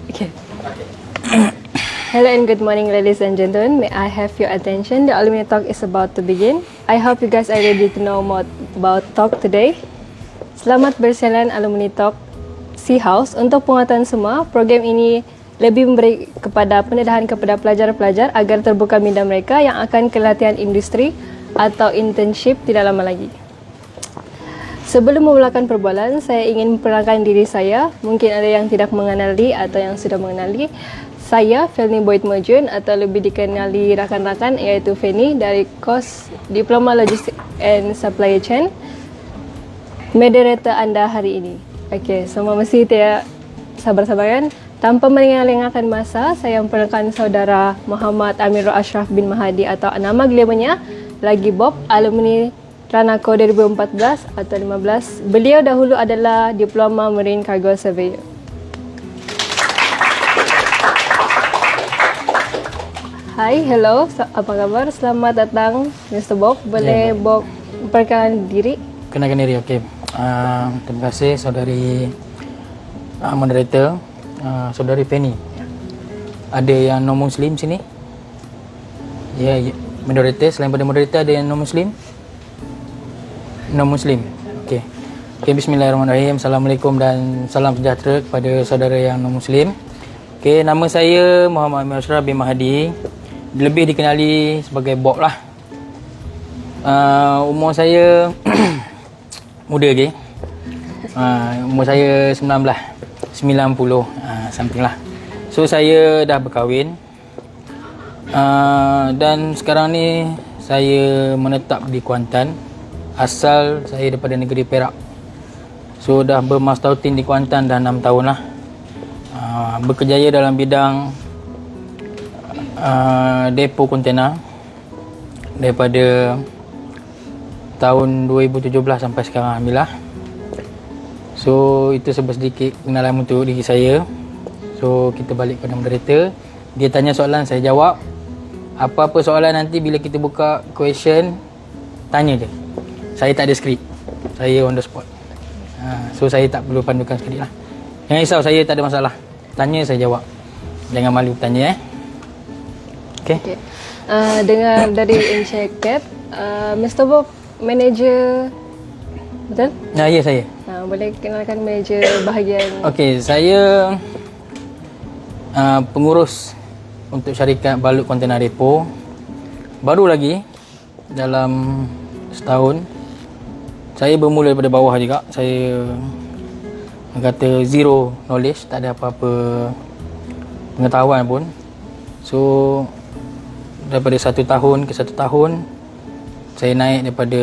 Okay. Hello and good morning, ladies and gentlemen. May I have your attention? The alumni talk is about to begin. I hope you guys are ready to know more about talk today. Selamat berjalan alumni talk Sea House. Untuk pengetahuan semua, program ini lebih memberi kepada pendedahan kepada pelajar-pelajar agar terbuka minda mereka yang akan ke latihan industri atau internship tidak lama lagi. Sebelum memulakan perbualan, saya ingin memperkenalkan diri saya. Mungkin ada yang tidak mengenali atau yang sudah mengenali. Saya Felni Boyd Mojun atau lebih dikenali rakan-rakan iaitu Feni dari kos Diploma Logistik and Supply Chain. Moderator anda hari ini. Okey, semua mesti tidak sabar-sabaran. Tanpa melengah-lengahkan masa, saya memperkenalkan saudara Muhammad Amirul Ashraf bin Mahdi atau nama gelamarnya lagi Bob, alumni Ranako 2014 atau 15. Beliau dahulu adalah Diploma Marine Cargo Surveyor. Hai, hello, apa kabar? Selamat datang Mr. Bob. Boleh Bob memperkenalkan diri? Kenalkan diri, okey. Terima kasih saudari moderator, saudari Penny. Ada yang non-Muslim sini? Ya, moderator. Selain pada moderator ada yang non-Muslim? Non-Muslim. Okey. Okey, bismillahirrahmanirrahim. Assalamualaikum dan salam sejahtera kepada saudara yang non-Muslim. Okey, nama saya Muhammad Amirul Ashraf bin Mahdi. Lebih dikenali sebagai Bob lah. Umur saya muda lagi. Umur saya 90 something lah. So saya dah berkahwin. Dan sekarang ni saya menetap di Kuantan. Asal saya daripada negeri Perak. So dah bermastautin di Kuantan dah 6 tahun lah. Berkejaya dalam bidang depo kontena daripada tahun 2017 sampai sekarang, alhamdulillah. So itu sedikit kenalan untuk diri saya. So kita balik pada moderator. Dia tanya soalan, saya jawab. Apa-apa soalan nanti bila kita buka question, tanya je. Saya tak ada skrip. Saya on the spot. So saya tak perlu pandukan skrip lah. Jangan risau, saya tak ada masalah. Tanya, saya jawab. Jangan malu tanya Okay. Dengar dari Incheck, Mr. Bob, manager, betul? Ya, saya. Boleh kenalkan manager bahagian? Okey, saya pengurus untuk syarikat balut kontena depo. Baru lagi dalam setahun. Saya bermula daripada bawah juga. Saya kata zero knowledge, tak ada apa-apa pengetahuan pun. So daripada 1 tahun ke 1 tahun, saya naik daripada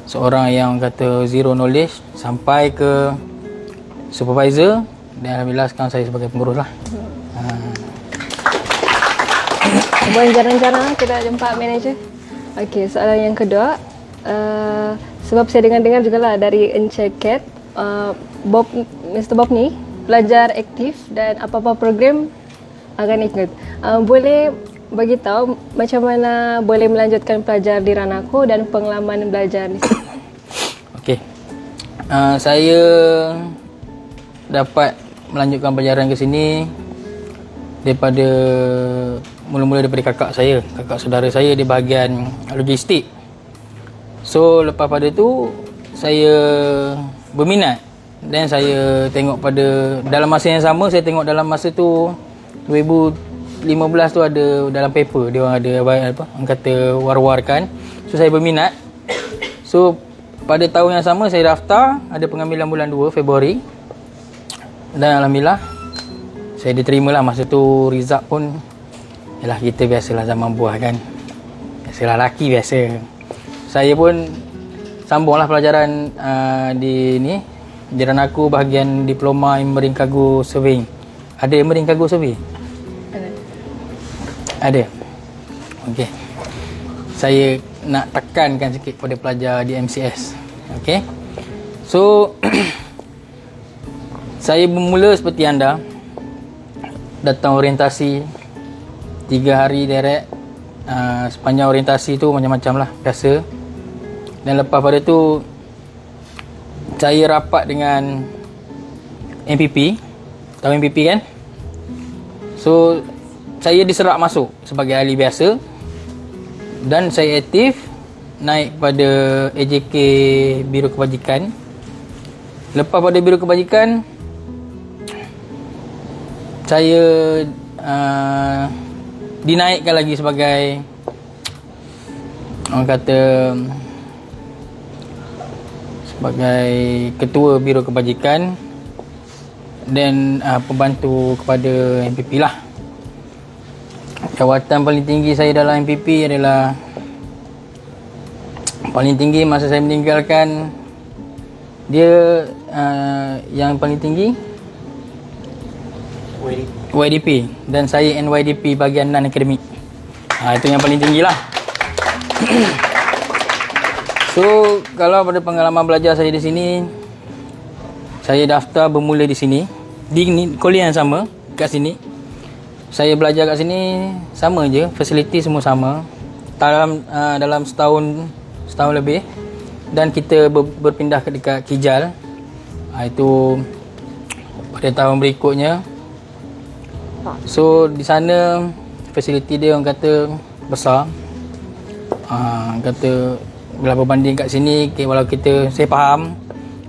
seorang yang kata zero knowledge sampai ke supervisor, dan alhamdulillah sekarang saya sebagai pengurus lah. Boleh jarang-jarang kita jumpa manager. Okey, soalan yang kedua. Sebab saya dengar juga lah dari Incheck, Bob, Mr. Bob ni pelajar aktif dan apa-apa program akan ikut. Boleh bagi tahu macam mana boleh melanjutkan pelajar di Ranako dan pengalaman belajar di sini? Okey. Saya dapat melanjutkan pelajaran ke sini daripada mula-mula daripada kakak saya, kakak saudara saya di bahagian logistik. So lepas pada tu saya berminat dan saya tengok pada dalam masa yang sama, saya tengok dalam masa tu 2015 tu ada dalam paper dia orang ada apa orang kata war-warkan. So saya berminat. So pada tahun yang sama saya daftar, ada pengambilan bulan 2 Februari. Dan alhamdulillah saya diterima lah. Masa tu result pun yalah, kita biasalah zaman buah kan. Biasalah lelaki biasa. Saya pun sambunglah pelajaran di Ranako bahagian Diploma Marine Cargo Surveying. Ada Marine Cargo Survey? Ada. Okey. Saya nak tekankan sikit pada pelajar di MCS. Okey. So saya bermula seperti anda. Datang orientasi 3 hari direct. Sepanjang orientasi tu macam-macam lah, biasa. Dan lepas pada tu saya rapat dengan MPP. Tahu MPP kan? So saya diserap masuk sebagai ahli biasa dan saya aktif naik pada AJK Biro Kebajikan. Lepas pada Biro Kebajikan, saya dinaikkan lagi sebagai orang kata sebagai ketua Biro Kebajikan dan pembantu kepada MPP lah. Jawatan paling tinggi saya dalam MPP adalah paling tinggi masa saya meninggalkan dia, yang paling tinggi YDP dan saya NYDP bahagian non-akademik. Itu yang paling tinggi lah. So kalau pada pengalaman belajar saya di sini, saya daftar bermula di sini di kuliah yang sama kat sini. Saya belajar kat sini sama je, fasiliti semua sama. Dalam setahun lebih, dan kita berpindah ke dekat Kijal. Itu pada tahun berikutnya. So di sana fasiliti dia orang kata besar. Kata bila berbanding kat sini, walau saya faham,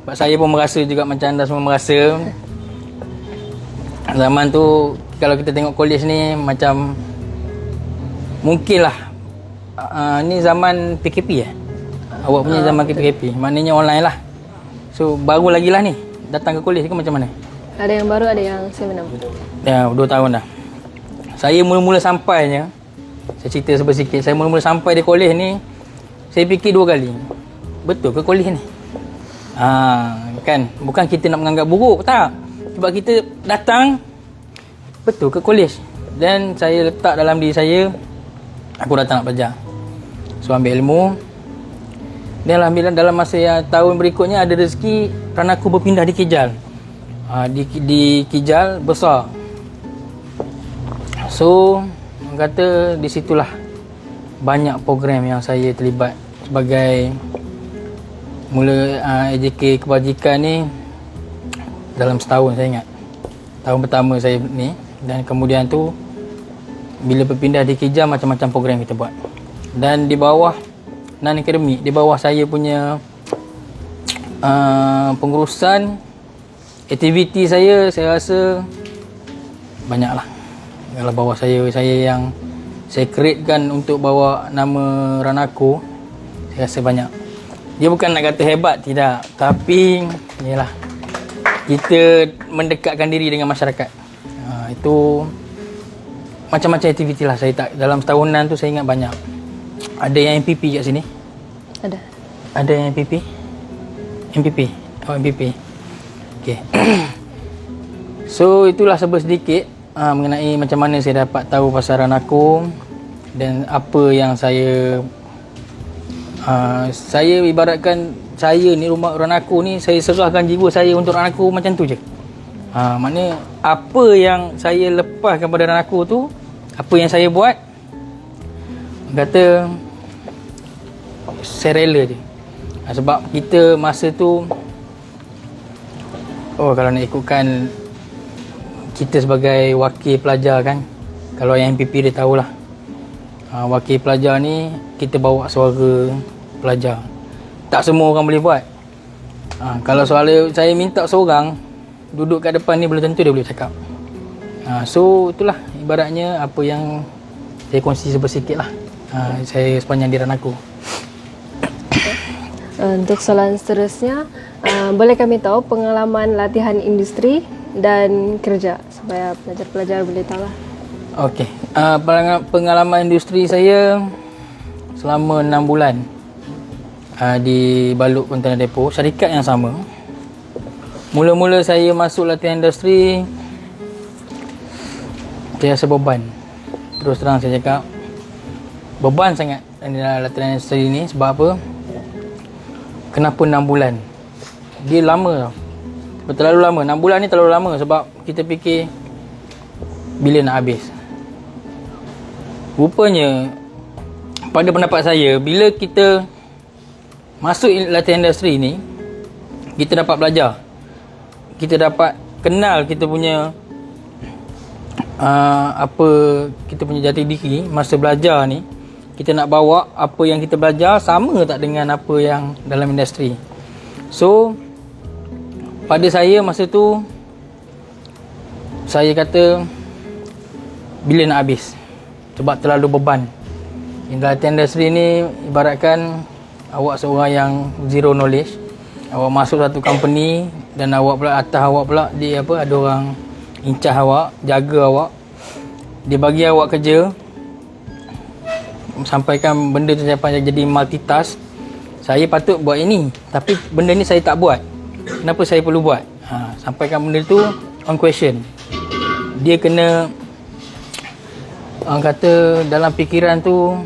sebab saya pun merasa juga macam anda semua merasa. Zaman tu kalau kita tengok kolej ni macam mungkin lah ni zaman PKP awak punya zaman PKP, maknanya online lah. So baru lagi lah ni datang ke kolej ke macam mana? Ada yang baru, ada yang seminar. Ya, 2 tahun dah. Saya mula-mula sampainya, saya cerita sikit. Saya mula-mula sampai di kolej ni, saya fikir 2 kali. Betul ke kolej ni? Kan, bukan kita nak menganggap buruk, tak. Sebab kita datang, betul ke kolej? Dan saya letak dalam diri saya, aku datang nak belajar. So ambil ilmu. Dan alhamdulillah dalam masa yang tahun berikutnya ada rezeki kerana aku berpindah di Kijal. Di Kijal besar. So orang kata di situlah banyak program yang saya terlibat sebagai mula AJK Kebajikan ni dalam setahun saya ingat. Tahun pertama saya ni, dan kemudian tu bila berpindah di Kijal macam-macam program kita buat. Dan di bawah non-akademik, di bawah saya punya pengurusan aktiviti saya rasa banyaklah. Kalau bawah saya yang saya createkan untuk bawa nama Ranako, saya rasa banyak. Dia bukan nak kata hebat, tidak, tapi yalah, kita mendekatkan diri dengan masyarakat. Itu macam-macam aktiviti lah saya tak, dalam setahunan tu saya ingat banyak. Ada yang MPP kat sini? Ada yang MPP? MPP. Okay. So itulah sedikit mengenai macam mana saya dapat tahu pasal Ranako dan apa yang saya ibaratkan saya ni rumah Ranako ni, saya serahkan jiwa saya untuk Ranako macam tu je. Maknanya apa yang saya lepaskan pada Ranako tu, apa yang saya buat, kata saya rela je. Sebab kita masa tu, kalau nak ikutkan kita sebagai wakil pelajar kan, kalau yang MPP dia tahulah, wakil pelajar ni kita bawa suara pelajar. Tak semua orang boleh buat. Kalau soal saya minta seorang duduk kat depan ni, belum tentu dia boleh cakap. So itulah ibaratnya apa yang saya kongsi sedikit lah, saya sepanjang di Ranako. Untuk soalan seterusnya, boleh kami tahu pengalaman latihan industri dan kerja supaya pelajar-pelajar boleh tahu lah. Okey, pengalaman industri saya selama 6 bulan di Baluk Kontainer Depo, syarikat yang sama. Mula-mula saya masuk latihan industri, saya rasa beban. Terus terang saya cakap, beban sangat dalam latihan industri ni. Sebab apa? Kenapa 6 bulan? Dia lama tau. Terlalu lama. 6 bulan ni terlalu lama sebab kita fikir bila nak habis. Rupanya pada pendapat saya, bila kita masuk latihan industri ni, kita dapat belajar. Kita dapat kenal kita punya apa kita punya jati diri masa belajar ni, kita nak bawa apa yang kita belajar sama tak dengan apa yang dalam industri. So pada saya masa tu, saya kata bila nak habis, sebab terlalu beban. Industri ni ibaratkan awak seorang yang zero knowledge. Awak masuk satu company dan awak pula, atas awak pula dia apa, ada orang incah awak, jaga awak. Dia bagi awak kerja, sampaikan benda tu sampai jadi multitask. Saya patut buat ini, tapi benda ni saya tak buat. Kenapa saya perlu buat? Sampaikan benda tu on question. Dia kena, orang kata dalam fikiran tu,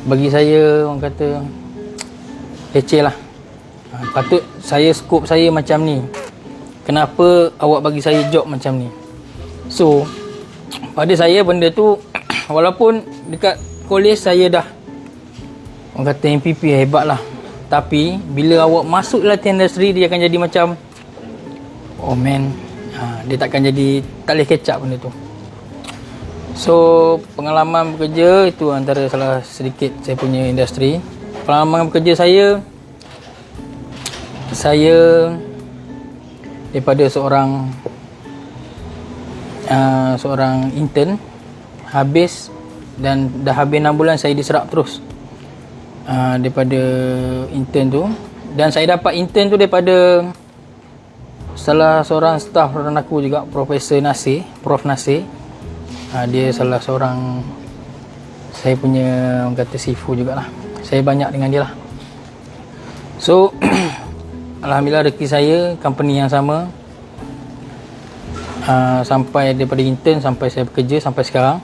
bagi saya orang kata leceh lah. Patut saya skop saya macam ni. Kenapa awak bagi saya job macam ni? So pada saya benda tu walaupun dekat kolej saya dah orang kata MPP hebat lah, tapi bila awak masuk latihan industri, dia akan jadi macam oh man, dia takkan jadi, tak boleh catch up benda tu. So pengalaman bekerja itu antara salah sedikit saya punya industri. Pengalaman bekerja saya daripada seorang intern, habis dan dah habis 6 bulan saya diserap terus daripada intern tu. Dan saya dapat intern tu daripada salah seorang staff rakan aku juga, Profesor Nasir, Prof Nasir. Dia salah seorang saya punya orang kata sifu jugalah. Saya banyak dengan dia lah. So alhamdulillah rezeki saya company yang sama, sampai daripada intern sampai saya bekerja sampai sekarang.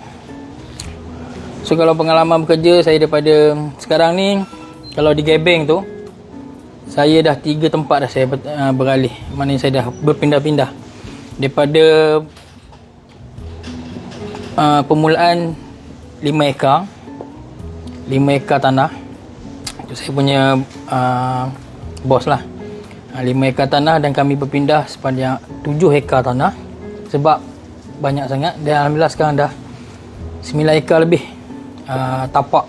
So kalau pengalaman bekerja saya daripada sekarang ni, kalau di Gebeng tu saya dah 3 tempat dah saya beralih. Maknanya saya dah berpindah-pindah daripada permulaan 5 ekar tanah. Itu saya punya bos lah. 5 ekar tanah, dan kami berpindah sepanjang 7 ekar tanah sebab banyak sangat. Dan alhamdulillah sekarang dah 9 ekar lebih tapak.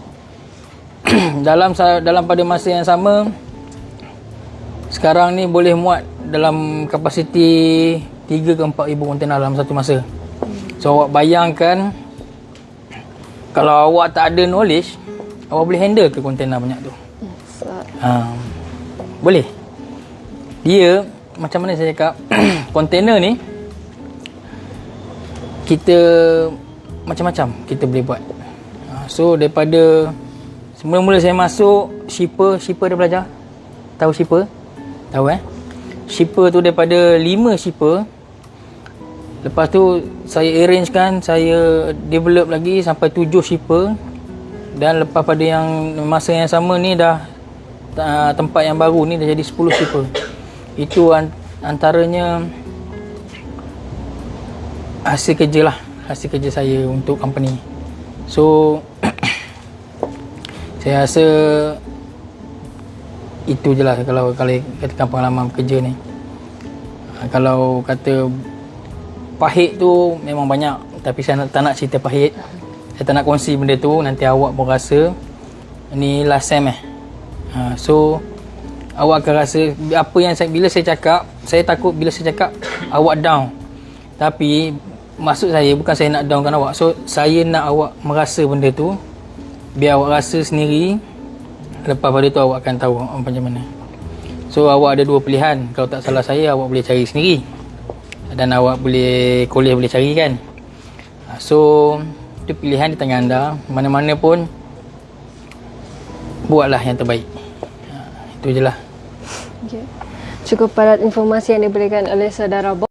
dalam pada masa yang sama, sekarang ni boleh muat dalam kapasiti 3 ke 4 ribu kontainer dalam satu masa. So awak bayangkan, kalau awak tak ada knowledge, awak boleh handle ke kontainer banyak tu? Boleh. Dia macam mana saya cakap, kontainer ni kita macam-macam kita boleh buat. So daripada semula-mula saya masuk shipper dah belajar. Tahu shipper? Tahu Shipper tu daripada 5 shipper. Lepas tu saya arrangekan, saya develop lagi sampai 7 shipper. Dan lepas pada yang masa yang sama ni dah tempat yang baru ni dah jadi 10 shipper. Itu antaranya hasil kerja lah, hasil kerja saya untuk company. So saya rasa itu je lah kalau katakan pengalaman kerja ni. Kalau kata pahit tu memang banyak, tapi saya tak nak cerita pahit. Saya tak nak kongsi benda tu, nanti awak pun rasa ni last sem so awak akan rasa apa yang bila saya cakap, saya takut bila saya cakap awak down. Tapi maksud saya bukan saya nak downkan awak. So saya nak awak merasa benda tu, biar awak rasa sendiri. Lepas pada tu awak akan tahu macam mana. So awak ada 2 pilihan. Kalau tak salah saya, awak boleh cari sendiri, dan awak boleh kolej boleh cari kan. So itu pilihan di tangan anda. Mana-mana pun buatlah yang terbaik. Itu je lah. Okay. Cukup padat informasi yang diberikan oleh saudara Bob.